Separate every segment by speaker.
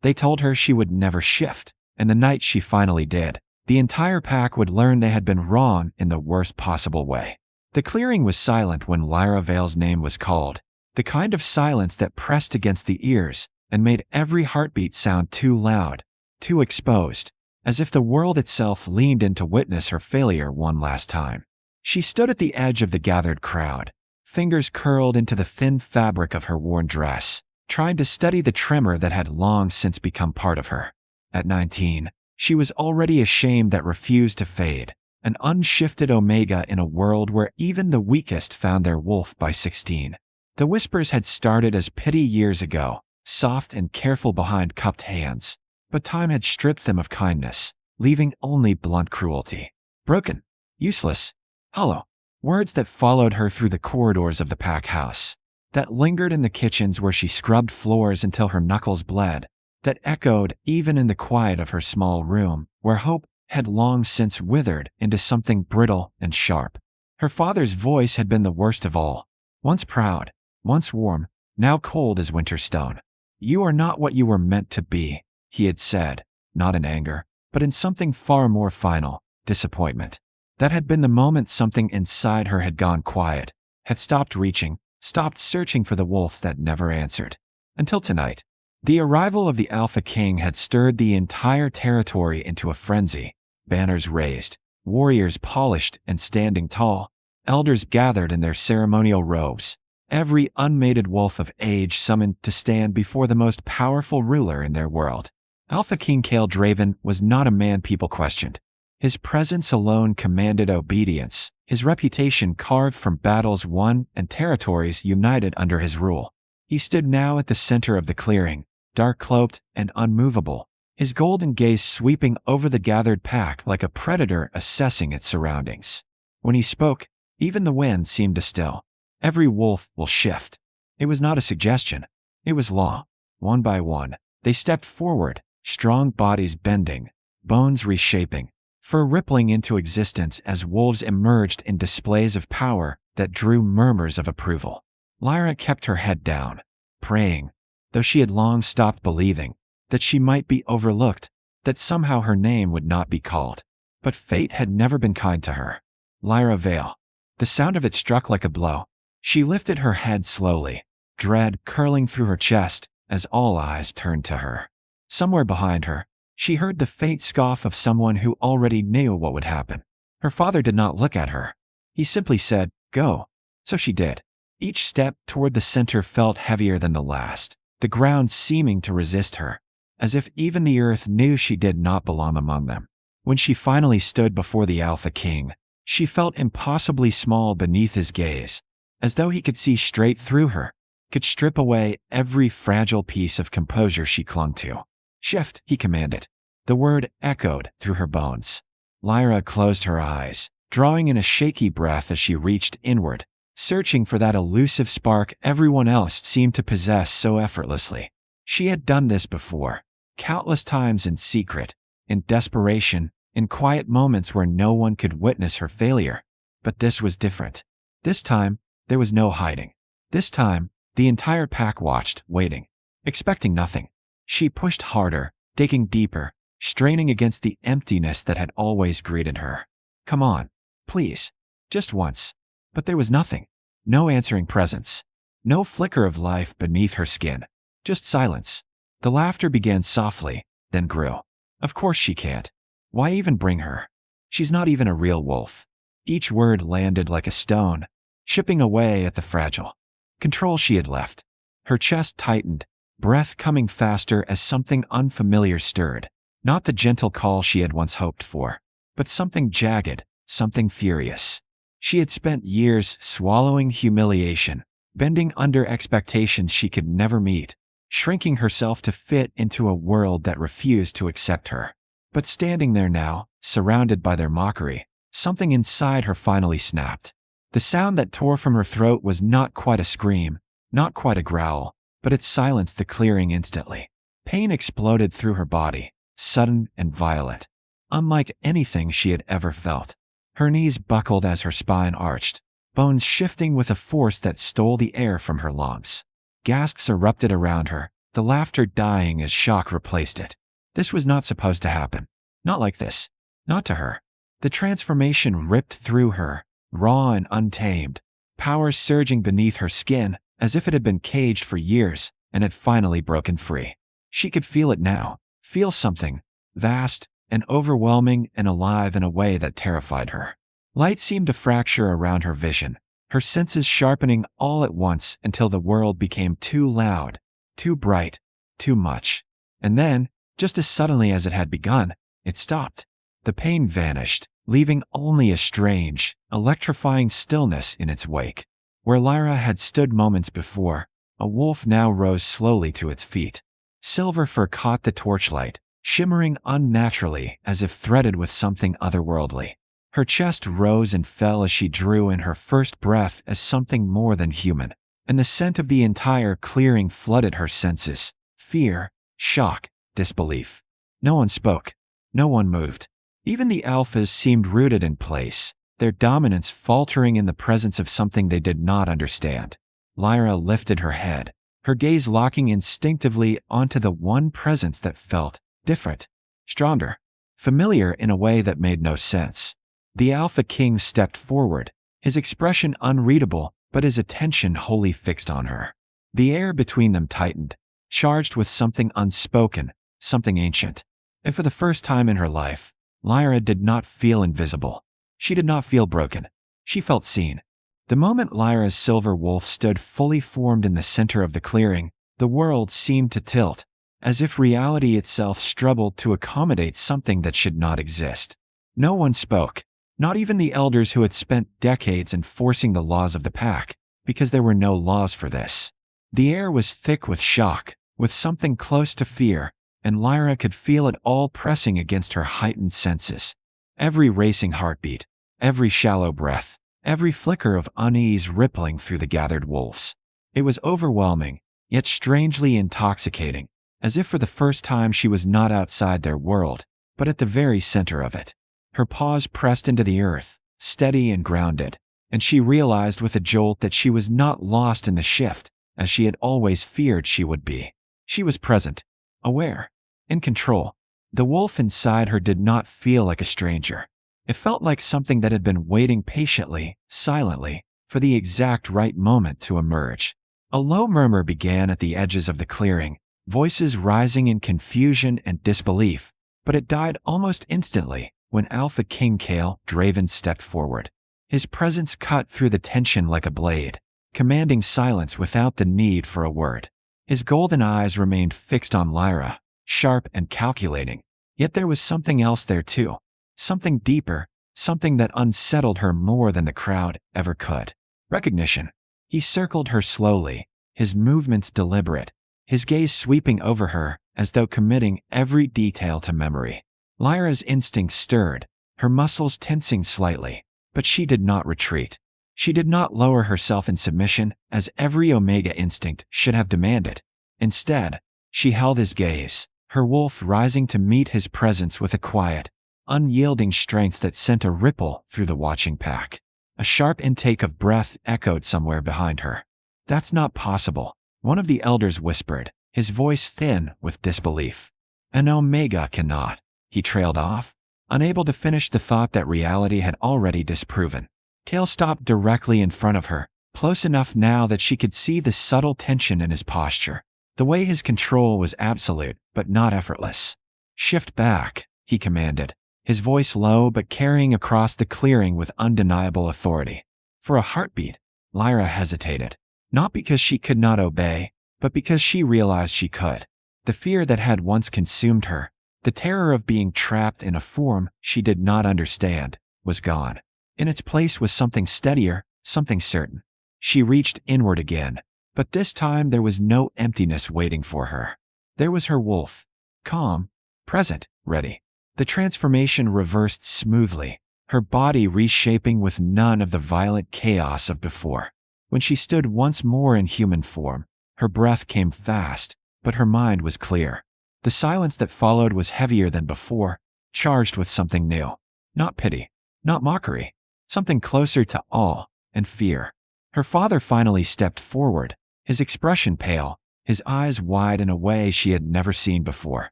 Speaker 1: They told her she would never shift, and the night she finally did, the entire pack would learn they had been wrong in the worst possible way. The clearing was silent when Lyra Vale's name was called, the kind of silence that pressed against the ears and made every heartbeat sound too loud, too exposed, as if the world itself leaned in to witness her failure one last time. She stood at the edge of the gathered crowd, fingers curled into the thin fabric of her worn dress, trying to steady the tremor that had long since become part of her. At 19, she was already ashamed that refused to fade, an unshifted omega in a world where even the weakest found their wolf by 16. The whispers had started as pity years ago, soft and careful behind cupped hands, but time had stripped them of kindness, leaving only blunt cruelty. Broken, useless, hollow, words that followed her through the corridors of the pack house, that lingered in the kitchens where she scrubbed floors until her knuckles bled, that echoed even in the quiet of her small room, where hope had long since withered into something brittle and sharp. Her father's voice had been the worst of all, once proud, once warm, now cold as winter stone. "You are not what you were meant to be," he had said, not in anger, but in something far more final, disappointment. That had been the moment something inside her had gone quiet, had stopped reaching, stopped searching for the wolf that never answered. Until tonight. The arrival of the Alpha King had stirred the entire territory into a frenzy. Banners raised, warriors polished and standing tall, elders gathered in their ceremonial robes, every unmated wolf of age summoned to stand before the most powerful ruler in their world. Alpha King Kale Draven was not a man people questioned. His presence alone commanded obedience, his reputation carved from battles won and territories united under his rule. He stood now at the center of the clearing, dark-cloaked and unmovable, his golden gaze sweeping over the gathered pack like a predator assessing its surroundings. When he spoke, even the wind seemed to still. Every wolf will shift. It was not a suggestion. It was law. One by one, they stepped forward, strong bodies bending, bones reshaping, fur rippling into existence as wolves emerged in displays of power that drew murmurs of approval. Lyra kept her head down, praying, though she had long stopped believing, that she might be overlooked, that somehow her name would not be called. But fate had never been kind to her. Lyra Vale. The sound of it struck like a blow. She lifted her head slowly, dread curling through her chest as all eyes turned to her. Somewhere behind her, she heard the faint scoff of someone who already knew what would happen. Her father did not look at her. He simply said, "Go." So she did. Each step toward the center felt heavier than the last, the ground seeming to resist her, as if even the earth knew she did not belong among them. When she finally stood before the Alpha King, she felt impossibly small beneath his gaze, as though he could see straight through her, could strip away every fragile piece of composure she clung to. "Shift," he commanded. The word echoed through her bones. Lyra closed her eyes, drawing in a shaky breath as she reached inward, searching for that elusive spark everyone else seemed to possess so effortlessly. She had done this before, countless times in secret, in desperation, in quiet moments where no one could witness her failure. But this was different. This time, there was no hiding. This time, the entire pack watched, waiting, expecting nothing. She pushed harder, digging deeper, straining against the emptiness that had always greeted her. "Come on, please, just once." But there was nothing. No answering presence. No flicker of life beneath her skin. Just silence. The laughter began softly, then grew. "Of course she can't. Why even bring her? She's not even a real wolf." Each word landed like a stone, chipping away at the fragile control she had left. Her chest tightened, breath coming faster as something unfamiliar stirred. Not the gentle call she had once hoped for, but something jagged, something furious. She had spent years swallowing humiliation, bending under expectations she could never meet, shrinking herself to fit into a world that refused to accept her. But standing there now, surrounded by their mockery, something inside her finally snapped. The sound that tore from her throat was not quite a scream, not quite a growl, but it silenced the clearing instantly. Pain exploded through her body, sudden and violent, unlike anything she had ever felt. Her knees buckled as her spine arched, bones shifting with a force that stole the air from her lungs. Gasps erupted around her, the laughter dying as shock replaced it. This was not supposed to happen. Not like this. Not to her. The transformation ripped through her, raw and untamed, power surging beneath her skin as if it had been caged for years and had finally broken free. She could feel it now, feel something, vast and overwhelming and alive in a way that terrified her. Light seemed to fracture around her vision, her senses sharpening all at once until the world became too loud, too bright, too much. And then, just as suddenly as it had begun, it stopped. The pain vanished, leaving only a strange, electrifying stillness in its wake. Where Lyra had stood moments before, a wolf now rose slowly to its feet. Silver fur caught the torchlight, shimmering unnaturally as if threaded with something otherworldly. Her chest rose and fell as she drew in her first breath as something more than human, and the scent of the entire clearing flooded her senses. Fear, shock, disbelief. No one spoke. No one moved. Even the alphas seemed rooted in place, their dominance faltering in the presence of something they did not understand. Lyra lifted her head, her gaze locking instinctively onto the one presence that felt different, stronger, familiar in a way that made no sense. The Alpha King stepped forward, his expression unreadable, but his attention wholly fixed on her. The air between them tightened, charged with something unspoken, something ancient. And for the first time in her life, Lyra did not feel invisible. She did not feel broken. She felt seen. The moment Lyra's silver wolf stood fully formed in the center of the clearing, the world seemed to tilt, as if reality itself struggled to accommodate something that should not exist. No one spoke. Not even the elders who had spent decades enforcing the laws of the pack, because there were no laws for this. The air was thick with shock, with something close to fear, and Lyra could feel it all pressing against her heightened senses. Every racing heartbeat, every shallow breath, every flicker of unease rippling through the gathered wolves. It was overwhelming, yet strangely intoxicating, as if for the first time she was not outside their world, but at the very center of it. Her paws pressed into the earth, steady and grounded, and she realized with a jolt that she was not lost in the shift, as she had always feared she would be. She was present, aware, in control. The wolf inside her did not feel like a stranger. It felt like something that had been waiting patiently, silently, for the exact right moment to emerge. A low murmur began at the edges of the clearing, voices rising in confusion and disbelief, but it died almost instantly when Alpha King Kale Draven stepped forward. His presence cut through the tension like a blade, commanding silence without the need for a word. His golden eyes remained fixed on Lyra, sharp and calculating, yet there was something else there too. Something deeper, something that unsettled her more than the crowd ever could. Recognition. He circled her slowly, his movements deliberate, his gaze sweeping over her as though committing every detail to memory. Lyra's instincts stirred, her muscles tensing slightly, but she did not retreat. She did not lower herself in submission as every Omega instinct should have demanded. Instead, she held his gaze, her wolf rising to meet his presence with a quiet, unyielding strength that sent a ripple through the watching pack. A sharp intake of breath echoed somewhere behind her. "That's not possible," one of the elders whispered, his voice thin with disbelief. "An Omega cannot," he trailed off, unable to finish the thought that reality had already disproven. Kale stopped directly in front of her, close enough now that she could see the subtle tension in his posture, the way his control was absolute but not effortless. "Shift back," he commanded, his voice low but carrying across the clearing with undeniable authority. For a heartbeat, Lyra hesitated, not because she could not obey, but because she realized she could. The fear that had once consumed her, the terror of being trapped in a form she did not understand, was gone. In its place was something steadier, something certain. She reached inward again, but this time there was no emptiness waiting for her. There was her wolf, calm, present, ready. The transformation reversed smoothly, her body reshaping with none of the violent chaos of before. When she stood once more in human form, her breath came fast, but her mind was clear. The silence that followed was heavier than before, charged with something new. Not pity, not mockery, something closer to awe and fear. Her father finally stepped forward, his expression pale, his eyes wide in a way she had never seen before.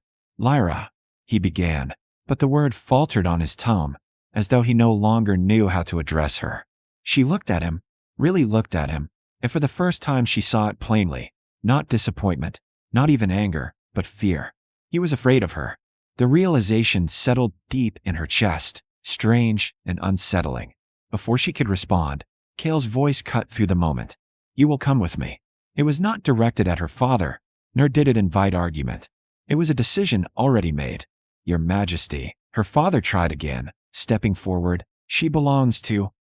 Speaker 1: "Lyra," he began, but the word faltered on his tongue, as though he no longer knew how to address her. She looked at him, really looked at him, and for the first time she saw it plainly. Not disappointment, not even anger, but fear. He was afraid of her. The realization settled deep in her chest, strange and unsettling. Before she could respond, Kale's voice cut through the moment. "You will come with me." It was not directed at her father, nor did it invite argument. It was a decision already made. "Your Majesty," her father tried again, stepping forward. She belongs to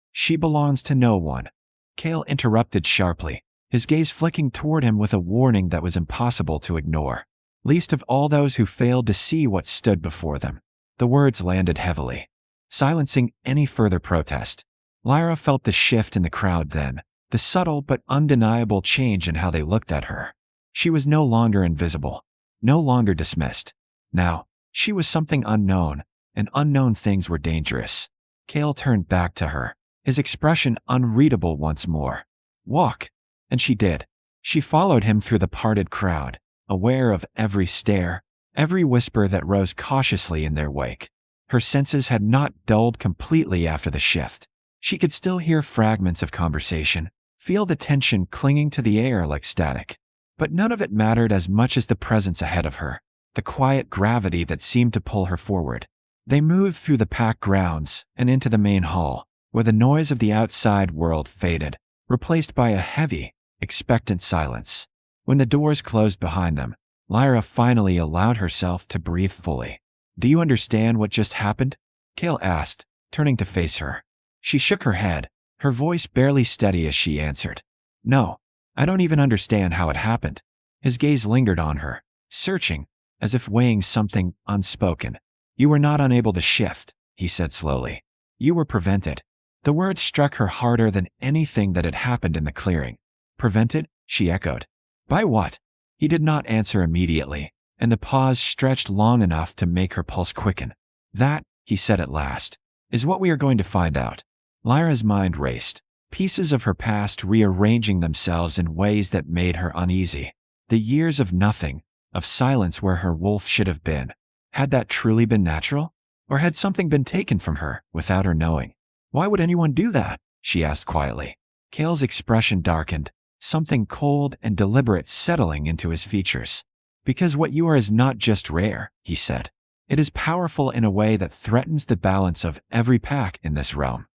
Speaker 1: no one." Kale interrupted sharply, his gaze flicking toward him with a warning that was impossible to ignore. "Least of all those who failed to see what stood before them." The words landed heavily, silencing any further protest. Lyra felt the shift in the crowd then, the subtle but undeniable change in how they looked at her. She was no longer invisible, no longer dismissed. Now, she was something unknown, and unknown things were dangerous. Kale turned back to her, his expression unreadable once more. "Walk." And she did. She followed him through the parted crowd, aware of every stare, every whisper that rose cautiously in their wake. Her senses had not dulled completely after the shift. She could still hear fragments of conversation, feel the tension clinging to the air like static. But none of it mattered as much as the presence ahead of her, the quiet gravity that seemed to pull her forward. They moved through the packed grounds and into the main hall, where the noise of the outside world faded, replaced by a heavy, expectant silence. When the doors closed behind them, Lyra finally allowed herself to breathe fully. "Do you understand what just happened?" Kale asked, turning to face her. She shook her head, her voice barely steady as she answered. "No, I don't even understand how it happened." His gaze lingered on her, searching, as if weighing something unspoken. "You were not unable to shift," he said slowly. "You were prevented." The words struck her harder than anything that had happened in the clearing. "Prevented?" she echoed. "By what?" He did not answer immediately, and the pause stretched long enough to make her pulse quicken. "That," he said at last, "is what we are going to find out." Lyra's mind raced, pieces of her past rearranging themselves in ways that made her uneasy. The years of nothing, of silence where her wolf should have been. Had that truly been natural? Or had something been taken from her without her knowing? "Why would anyone do that?" she asked quietly. Kale's expression darkened, something cold and deliberate settling into his features. "Because what you are is not just rare," he said. "It is powerful in a way that threatens the balance of every pack in this realm."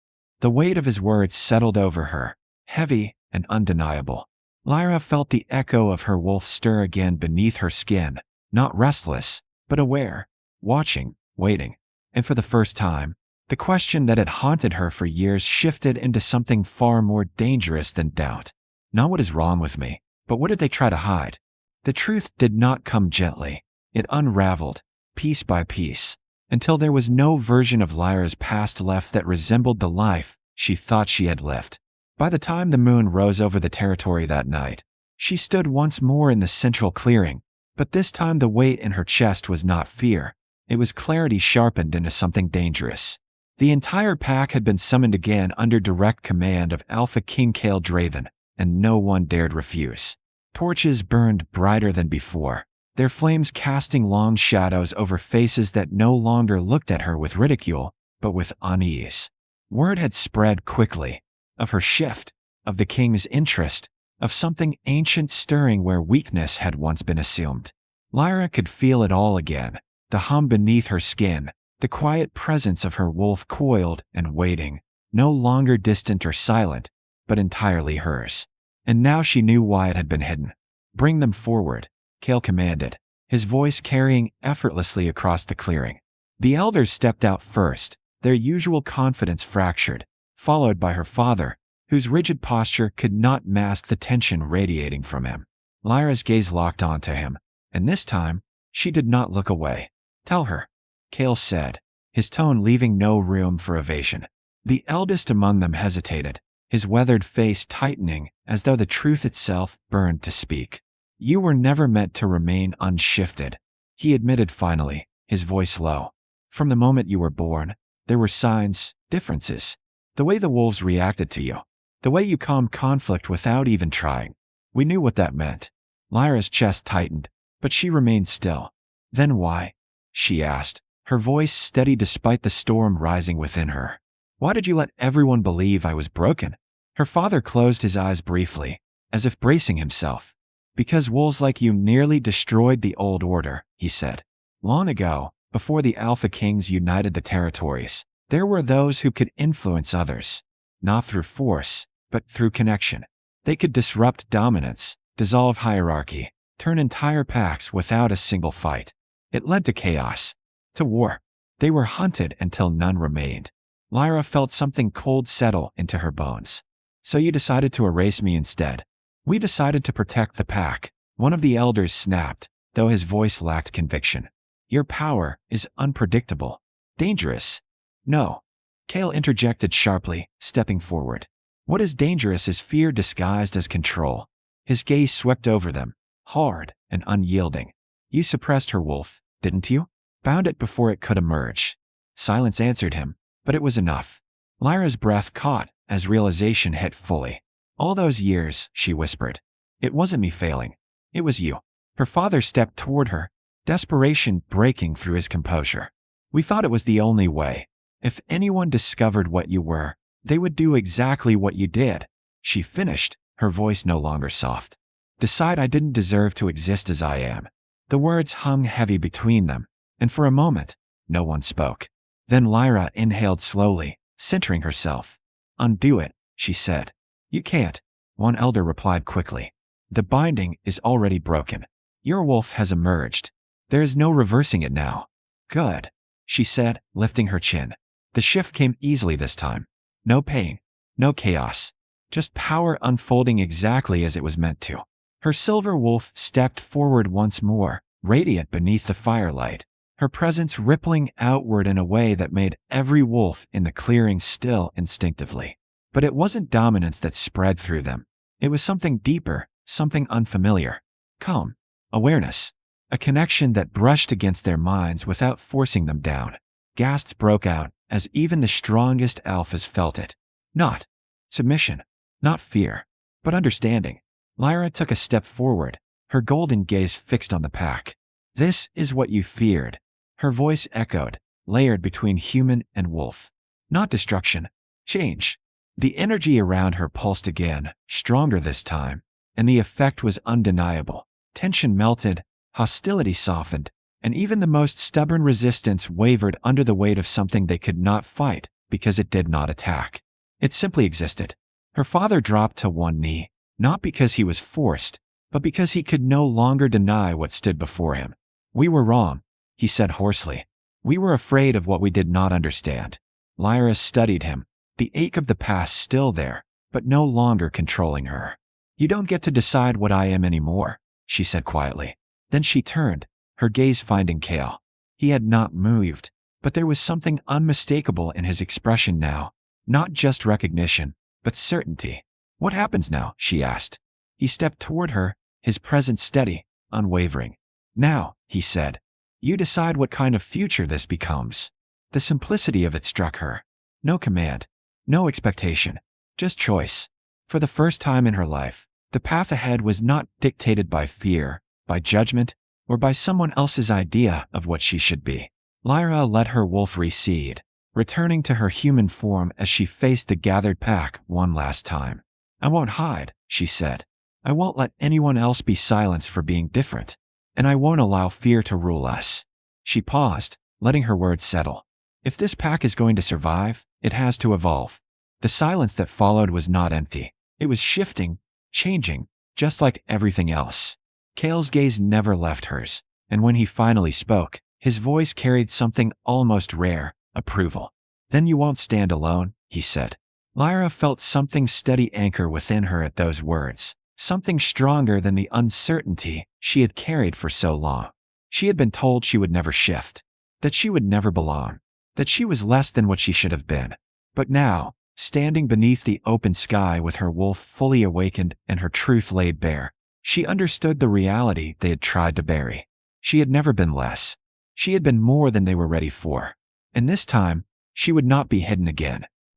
Speaker 1: The weight of his words settled over her, heavy and undeniable. Lyra felt the echo of her wolf stir again beneath her skin, not restless, but aware, watching, waiting. And for the first time, the question that had haunted her for years shifted into something far more dangerous than doubt. Not what is wrong with me, but what did they try to hide? The truth did not come gently. It unraveled, piece by piece, until there was no version of Lyra's past left that resembled the life she thought she had lived. By the time the moon rose over the territory that night, she stood once more in the central clearing, but this time the weight in her chest was not fear. It was clarity sharpened into something dangerous. The entire pack had been summoned again under direct command of Alpha King Kale Draven, and no one dared refuse. Torches burned brighter than before, their flames casting long shadows over faces that no longer looked at her with ridicule, but with unease. Word had spread quickly, of her shift, of the king's interest, of something ancient stirring where weakness had once been assumed. Lyra could feel it all again, the hum beneath her skin, the quiet presence of her wolf coiled and waiting, no longer distant or silent, but entirely hers. And now she knew why it had been hidden. "Bring them forward," Kale commanded, his voice carrying effortlessly across the clearing. The elders stepped out first, their usual confidence fractured, followed by her father, whose rigid posture could not mask the tension radiating from him. Lyra's gaze locked onto him, and this time, she did not look away. "Tell her," Kale said, his tone leaving no room for evasion. The eldest among them hesitated, his weathered face tightening as though the truth itself burned to speak. "You were never meant to remain unshifted," he admitted finally, his voice low. "From the moment you were born, there were signs, differences. The way the wolves reacted to you, the way you calmed conflict without even trying. We knew what that meant. Lyra's chest tightened, but she remained still. Then why? She asked, her voice steady despite the storm rising within her. Why did you let everyone believe I was broken? Her father closed his eyes briefly, as if bracing himself. Because wolves like you nearly destroyed the old order, he said. Long ago, before the Alpha Kings united the territories, there were those who could influence others. Not through force, but through connection. They could disrupt dominance, dissolve hierarchy, turn entire packs without a single fight. It led to chaos, to war. They were hunted until none remained. Lyra felt something cold settle into her bones. So you decided to erase me instead. We decided to protect the pack, one of the elders snapped, though his voice lacked conviction. Your power is unpredictable. Dangerous. No. Kale interjected sharply, stepping forward. What is dangerous is fear disguised as control. His gaze swept over them, hard and unyielding. You suppressed her, Wolf, didn't you? Bound it before it could emerge. Silence answered him, but it was enough. Lyra's breath caught as realization hit fully. All those years, she whispered. It wasn't me failing. It was you. Her father stepped toward her, desperation breaking through his composure. We thought it was the only way. If anyone discovered what you were, they would do exactly what you did. She finished, her voice no longer soft. Decide I didn't deserve to exist as I am. The words hung heavy between them, and for a moment, no one spoke. Then Lyra inhaled slowly, centering herself. Undo it, she said. You can't, one elder replied quickly. The binding is already broken. Your wolf has emerged. There is no reversing it now. Good, she said, lifting her chin. The shift came easily this time. No pain, no chaos, just power unfolding exactly as it was meant to. Her silver wolf stepped forward once more, radiant beneath the firelight, her presence rippling outward in a way that made every wolf in the clearing still instinctively. But it wasn't dominance that spread through them. It was something deeper, something unfamiliar. Calm, awareness, a connection that brushed against their minds without forcing them down. Gasps broke out as even the strongest alphas felt it. Not submission, not fear, but understanding. Lyra took a step forward, her golden gaze fixed on the pack. This is what you feared. Her voice echoed, layered between human and wolf. Not destruction, change. The energy around her pulsed again, stronger this time, and the effect was undeniable. Tension melted, hostility softened, and even the most stubborn resistance wavered under the weight of something they could not fight because it did not attack. It simply existed. Her father dropped to one knee, not because he was forced, but because he could no longer deny what stood before him. We were wrong, he said hoarsely. We were afraid of what we did not understand. Lyra studied him, the ache of the past still there, but no longer controlling her. You don't get to decide what I am anymore, she said quietly. Then she turned, her gaze finding Kale. He had not moved, but there was something unmistakable in his expression now. Not just recognition, but certainty. What happens now? She asked. He stepped toward her, his presence steady, unwavering. Now, he said, you decide what kind of future this becomes. The simplicity of it struck her. No command, no expectation, just choice. For the first time in her life, the path ahead was not dictated by fear, by judgment, or by someone else's idea of what she should be. Lyra let her wolf recede, returning to her human form as she faced the gathered pack one last time. I won't hide, she said. I won't let anyone else be silenced for being different. And I won't allow fear to rule us. She paused, letting her words settle. If this pack is going to survive, it has to evolve. The silence that followed was not empty. It was shifting, changing, just like everything else. Kale's gaze never left hers, and when he finally spoke, his voice carried something almost rare, approval. Then you won't stand alone, he said. Lyra felt something steady anchor within her at those words, something stronger than the uncertainty she had carried for so long. She had been told she would never shift, that she would never belong, that she was less than what she should have been. But now, standing beneath the open sky with her wolf fully awakened and her truth laid bare, she understood the reality they had tried to bury. She had never been less. She had been more than they were ready for. And this time, she would not be hidden again.